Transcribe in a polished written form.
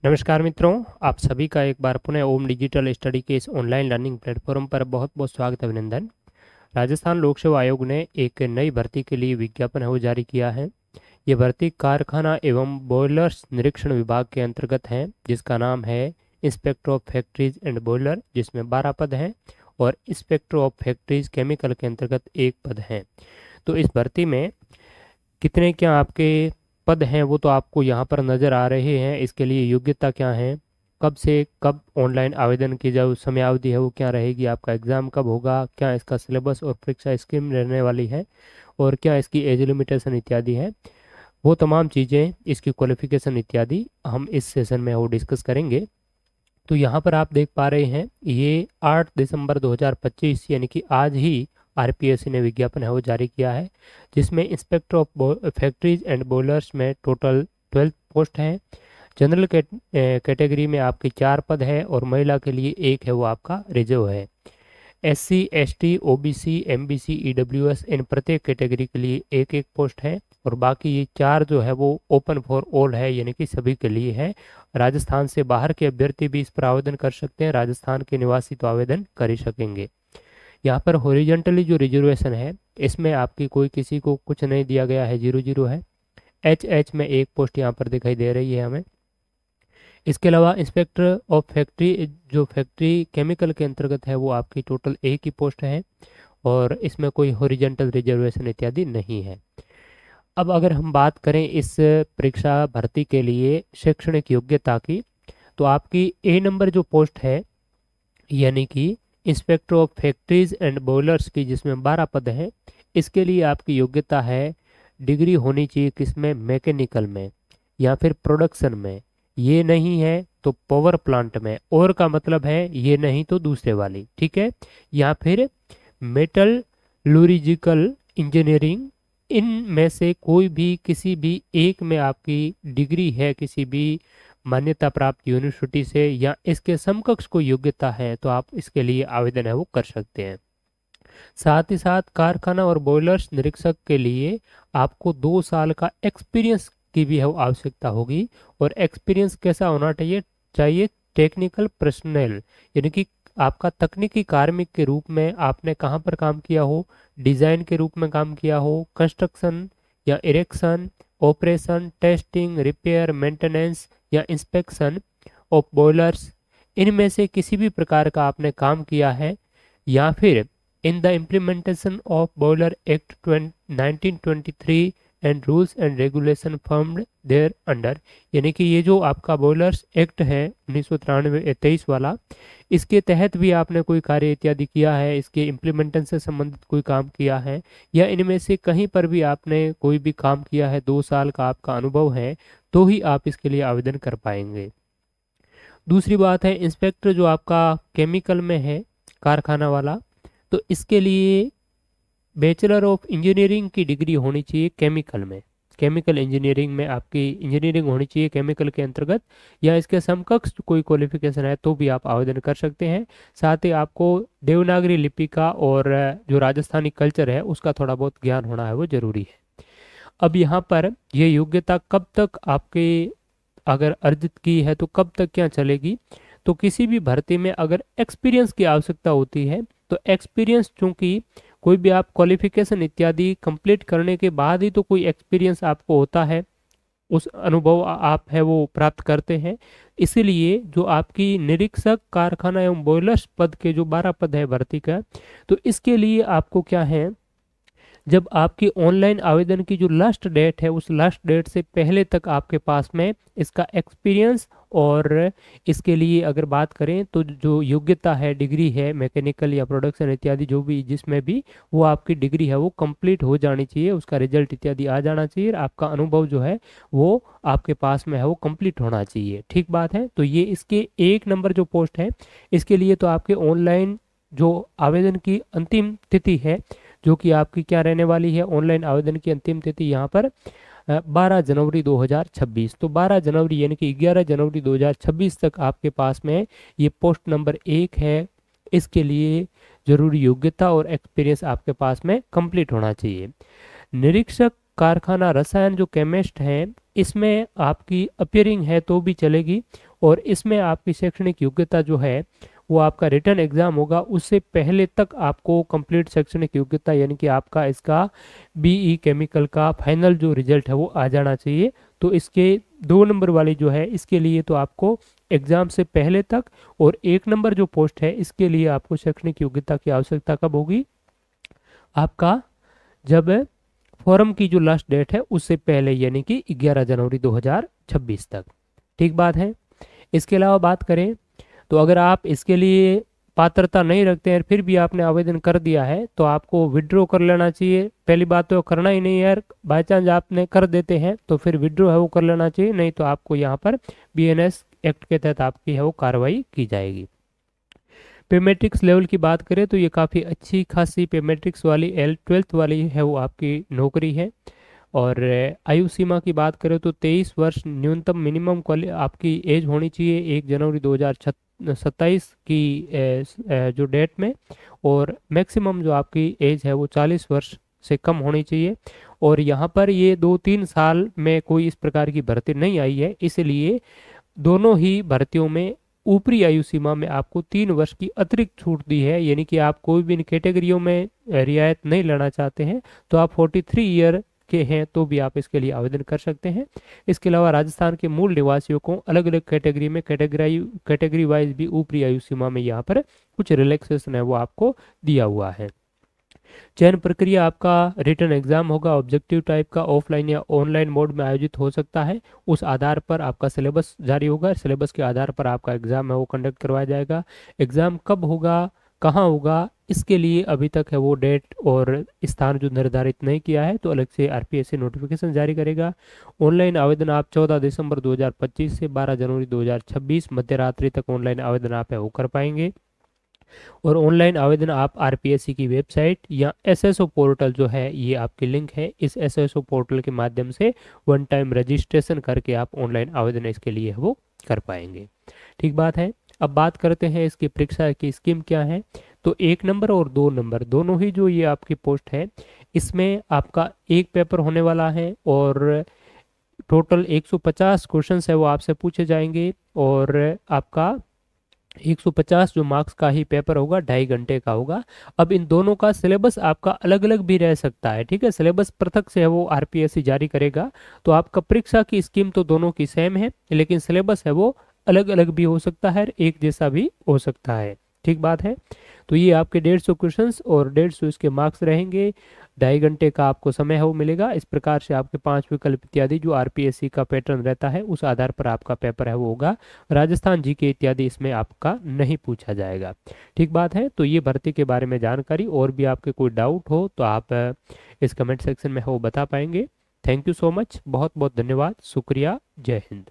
नमस्कार मित्रों, आप सभी का एक बार पुनः ओम डिजिटल स्टडी के इस ऑनलाइन लर्निंग प्लेटफॉर्म पर बहुत बहुत स्वागत अभिनंदन। राजस्थान लोक सेवा आयोग ने एक नई भर्ती के लिए विज्ञापन है वो जारी किया है। ये भर्ती कारखाना एवं बॉयलर्स निरीक्षण विभाग के अंतर्गत है, जिसका नाम है inspector of factories and boiler, जिसमें 12 पद हैं, और इंस्पेक्टर ऑफ फैक्ट्रीज केमिकल के अंतर्गत 1 पद है। तो इस भर्ती में कितने क्या आपके पद हैं वो तो आपको यहाँ पर नज़र आ रहे हैं। इसके लिए योग्यता क्या है, कब से कब ऑनलाइन आवेदन की जो समयावधि है वो क्या रहेगी, आपका एग्ज़ाम कब होगा, क्या इसका सिलेबस और परीक्षा स्कीम रहने वाली है, और क्या इसकी एज लिमिटेशन इत्यादि है, वो तमाम चीज़ें, इसकी क्वालिफिकेशन इत्यादि हम इस सेशन में वो डिस्कस करेंगे। तो यहाँ पर आप देख पा रहे हैं, ये 8 दिसंबर 2025 यानी कि आज ही आरपीएससी ने विज्ञापन है वो जारी किया है, जिसमें inspector of factories and boilers में टोटल 12 पोस्ट हैं। जनरल कैटेगरी में आपके 4 पद है और महिला के लिए 1 है वो आपका रिजर्व है। SC, ST, OBC, MBC, EWS इन प्रत्येक कैटेगरी के लिए 1 1 पोस्ट है, और बाकी ये 4 जो है वो ओपन फॉर ऑल है, यानी कि सभी के लिए है। राजस्थान से बाहर के अभ्यर्थी भी इस पर आवेदन कर सकते हैं, राजस्थान के निवासी तो आवेदन कर ही सकेंगे। यहाँ पर हॉरिजॉन्टली जो रिजर्वेशन है, इसमें आपकी कोई किसी को कुछ नहीं दिया गया है, 0 0 है। एच एच में 1 पोस्ट यहाँ पर दिखाई दे रही है हमें। इसके अलावा इंस्पेक्टर ऑफ फैक्ट्री जो फैक्ट्री केमिकल के अंतर्गत है वो आपकी टोटल 1 ही पोस्ट है, और इसमें कोई हॉरिजॉन्टल रिजर्वेशन इत्यादि नहीं है। अब अगर हम बात करें इस परीक्षा भर्ती के लिए शैक्षणिक योग्यता की, तो आपकी ए नंबर जो पोस्ट है, यानी कि inspector of factories and boilers की, जिसमें 12 पद हैं, इसके लिए आपकी योग्यता है डिग्री होनी चाहिए किसमें, मैकेनिकल में या फिर प्रोडक्शन में। ये नहीं है तो पावर प्लांट में, और का मतलब है ये नहीं तो दूसरे वाली, ठीक है, या फिर मेटल लूरिजिकल इंजीनियरिंग, इनमें से कोई भी किसी भी एक में आपकी डिग्री है किसी भी मान्यता प्राप्त यूनिवर्सिटी से, या इसके समकक्ष कोई योग्यता है, तो आप इसके लिए आवेदन है वो कर सकते हैं। साथ ही साथ कारखाना और बॉयलर्स निरीक्षक के लिए आपको 2 साल का एक्सपीरियंस की भी है वो आवश्यकता होगी। और एक्सपीरियंस कैसा होना चाहिए, टेक्निकल पर्सनल, यानी कि आपका तकनीकी कार्मिक के रूप में आपने कहाँ पर काम किया हो, डिजाइन के रूप में काम किया हो, कंस्ट्रक्शन या erection, operation, testing, repair, maintenance या इंस्पेक्शन ऑफ बॉयलर्स, इनमें से किसी भी प्रकार का आपने काम किया है, या फिर in the implementation of boiler act 1923 and rules and regulation formed thereunder, यानी कि ये जो आपका बॉयलर्स एक्ट है 1993-23 वाला, इसके तहत भी आपने कोई कार्य इत्यादि किया है, इसके इम्प्लीमेंटेशन से संबंधित कोई काम किया है, या इनमें से कहीं पर भी आपने कोई भी काम किया है, 2 साल का आपका अनुभव है, तो ही आप इसके लिए आवेदन कर पाएंगे। दूसरी बात है, इंस्पेक्टर जो आपका केमिकल में है, कारखाना वाला, तो इसके लिए बैचलर ऑफ इंजीनियरिंग की डिग्री होनी चाहिए केमिकल में, केमिकल इंजीनियरिंग में आपकी इंजीनियरिंग होनी चाहिए केमिकल के अंतर्गत, या इसके समकक्ष कोई क्वालिफिकेशन है तो भी आप आवेदन कर सकते हैं। साथ ही आपको देवनागरी लिपि का और जो राजस्थानी कल्चर है उसका थोड़ा बहुत ज्ञान होना है वो जरूरी है। अब यहाँ पर यह योग्यता कब तक आपके अगर अर्जित की है तो कब तक क्या चलेगी, तो किसी भी भर्ती में अगर एक्सपीरियंस की आवश्यकता होती है, तो एक्सपीरियंस चूंकि कोई भी आप क्वालिफिकेशन इत्यादि कंप्लीट करने के बाद ही तो कोई एक्सपीरियंस आपको होता है, उस अनुभव आप है वो प्राप्त करते हैं। इसीलिए जो आपकी निरीक्षक कारखाना एवं बॉयलर्स पद के जो 12 पद है भर्ती का, तो इसके लिए आपको क्या है, जब आपकी ऑनलाइन आवेदन की जो लास्ट डेट है उस लास्ट डेट से पहले तक आपके पास में इसका एक्सपीरियंस, और इसके लिए अगर बात करें तो जो योग्यता है, डिग्री है मैकेनिकल या प्रोडक्शन इत्यादि जो भी जिसमें भी, वो आपकी डिग्री है वो कंप्लीट हो जानी चाहिए, उसका रिजल्ट इत्यादि आ जाना चाहिए, आपका अनुभव जो है वो आपके पास में है वो कंप्लीट होना चाहिए। ठीक बात है। तो ये इसके 1 नंबर जो पोस्ट है, इसके लिए तो आपके ऑनलाइन जो आवेदन की अंतिम तिथि है, जो कि आपकी क्या रहने वाली है, ऑनलाइन आवेदन की अंतिम तिथि यहाँ पर 12 जनवरी 2026। तो 12 जनवरी यानी कि 11 जनवरी 2026 तक आपके पास में ये पोस्ट नंबर 1 है, इसके लिए जरूरी योग्यता और एक्सपीरियंस आपके पास में कंप्लीट होना चाहिए। निरीक्षक कारखाना रसायन जो केमिस्ट हैं इसमें आपकी अपियरिंग है तो भी चलेगी, और इसमें आपकी शैक्षणिक योग्यता जो है वो आपका रिटर्न एग्जाम होगा, उससे पहले तक आपको कंप्लीट शैक्षणिक योग्यता यानी कि आपका इसका बीई केमिकल का फाइनल जो रिजल्ट है वो आ जाना चाहिए। तो इसके 2 नंबर वाली जो है इसके लिए तो आपको एग्जाम से पहले तक, और 1 नंबर जो पोस्ट है इसके लिए आपको शैक्षणिक योग्यता की आवश्यकता कब होगी, आपका जब फॉर्म की जो लास्ट डेट है उससे पहले यानी कि 11 जनवरी 2026 तक। ठीक बात है। इसके अलावा बात करें तो अगर आप इसके लिए पात्रता नहीं रखते हैं फिर भी आपने आवेदन कर दिया है तो आपको विड्रॉ कर लेना चाहिए। पहली बात तो करना ही नहीं है यार, बाई चांस आपने कर देते हैं तो फिर विड्रॉ है वो कर लेना चाहिए, नहीं तो आपको यहाँ पर बीएनएस एक्ट के तहत आपकी है वो कार्रवाई की जाएगी। पेमेट्रिक्स लेवल की बात करें तो ये काफ़ी अच्छी खासी पेमेट्रिक्स वाली L12 वाली है वो आपकी नौकरी है। और आयु सीमा की बात करें तो 23 वर्ष न्यूनतम मिनिमम आपकी एज होनी चाहिए 1 जनवरी 2027 की जो डेट में, और मैक्सिमम जो आपकी एज है वो 40 वर्ष से कम होनी चाहिए। और यहाँ पर ये 2-3 साल में कोई इस प्रकार की भर्ती नहीं आई है, इसलिए दोनों ही भर्तियों में ऊपरी आयु सीमा में आपको 3 वर्ष की अतिरिक्त छूट दी है, यानी कि आप कोई भी इन कैटेगरियों में रियायत नहीं लेना चाहते हैं तो आप 43 ईयर के हैं तो भी आप इसके लिए आवेदन कर सकते हैं। इसके अलावा राजस्थान के मूल निवासियों को अलग अलग कैटेगरी में कैटेगरी वाइज भी ऊपरी आयु सीमा में यहाँ पर कुछ रिलैक्सेशन है वो आपको दिया हुआ है। चयन प्रक्रिया आपका रिटर्न एग्जाम होगा, ऑब्जेक्टिव टाइप का, ऑफलाइन या ऑनलाइन मोड में आयोजित हो सकता है। उस आधार पर आपका सिलेबस जारी होगा, सिलेबस के आधार पर आपका एग्जाम है वो कंडक्ट करवाया जाएगा। एग्जाम कब होगा, कहाँ होगा, इसके लिए अभी तक है वो डेट और स्थान जो निर्धारित नहीं किया है, तो अलग से आरपीएससी नोटिफिकेशन जारी करेगा। ऑनलाइन आवेदन आप 14 दिसंबर 2025 से 12 जनवरी 2026 मध्य रात्रि तक ऑनलाइन आवेदन आप है वो कर पाएंगे। और ऑनलाइन आवेदन आप आरपीएससी की वेबसाइट या एसएसओ पोर्टल जो है ये आपकी लिंक है, इस एसएसओ पोर्टल के माध्यम से 1 टाइम रजिस्ट्रेशन करके आप ऑनलाइन आवेदन इसके लिए वो कर पाएंगे। ठीक बात है। अब बात करते हैं इसकी परीक्षा की स्कीम क्या है। तो 1 नंबर और 2 नंबर दोनों ही जो ये आपकी पोस्ट है इसमें आपका एक पेपर होने वाला है, और टोटल 150 क्वेश्चंस है वो आपसे पूछे जाएंगे, और आपका 150 जो मार्क्स का ही पेपर होगा, 2.5 घंटे का होगा। अब इन दोनों का सिलेबस आपका अलग अलग भी रह सकता है, ठीक है, सिलेबस पृथक से है वो आरपीएससी जारी करेगा। तो आपका परीक्षा की स्कीम तो दोनों की सेम है, लेकिन सिलेबस है वो अलग अलग भी हो सकता है, एक जैसा भी हो सकता है। ठीक बात है। तो ये आपके 150 क्वेश्चंस और 150 इसके मार्क्स रहेंगे, 2.5 घंटे का आपको समय है वो मिलेगा। इस प्रकार से आपके 5 विकल्प इत्यादि जो आरपीएससी का पैटर्न रहता है उस आधार पर आपका पेपर है वो होगा। राजस्थान जीके इत्यादि इसमें आपका नहीं पूछा जाएगा। ठीक बात है। तो ये भर्ती के बारे में जानकारी, और भी आपके कोई डाउट हो तो आप इस कमेंट सेक्शन में वो बता पाएंगे। थैंक यू सो मच, बहुत बहुत धन्यवाद, शुक्रिया, जय हिंद।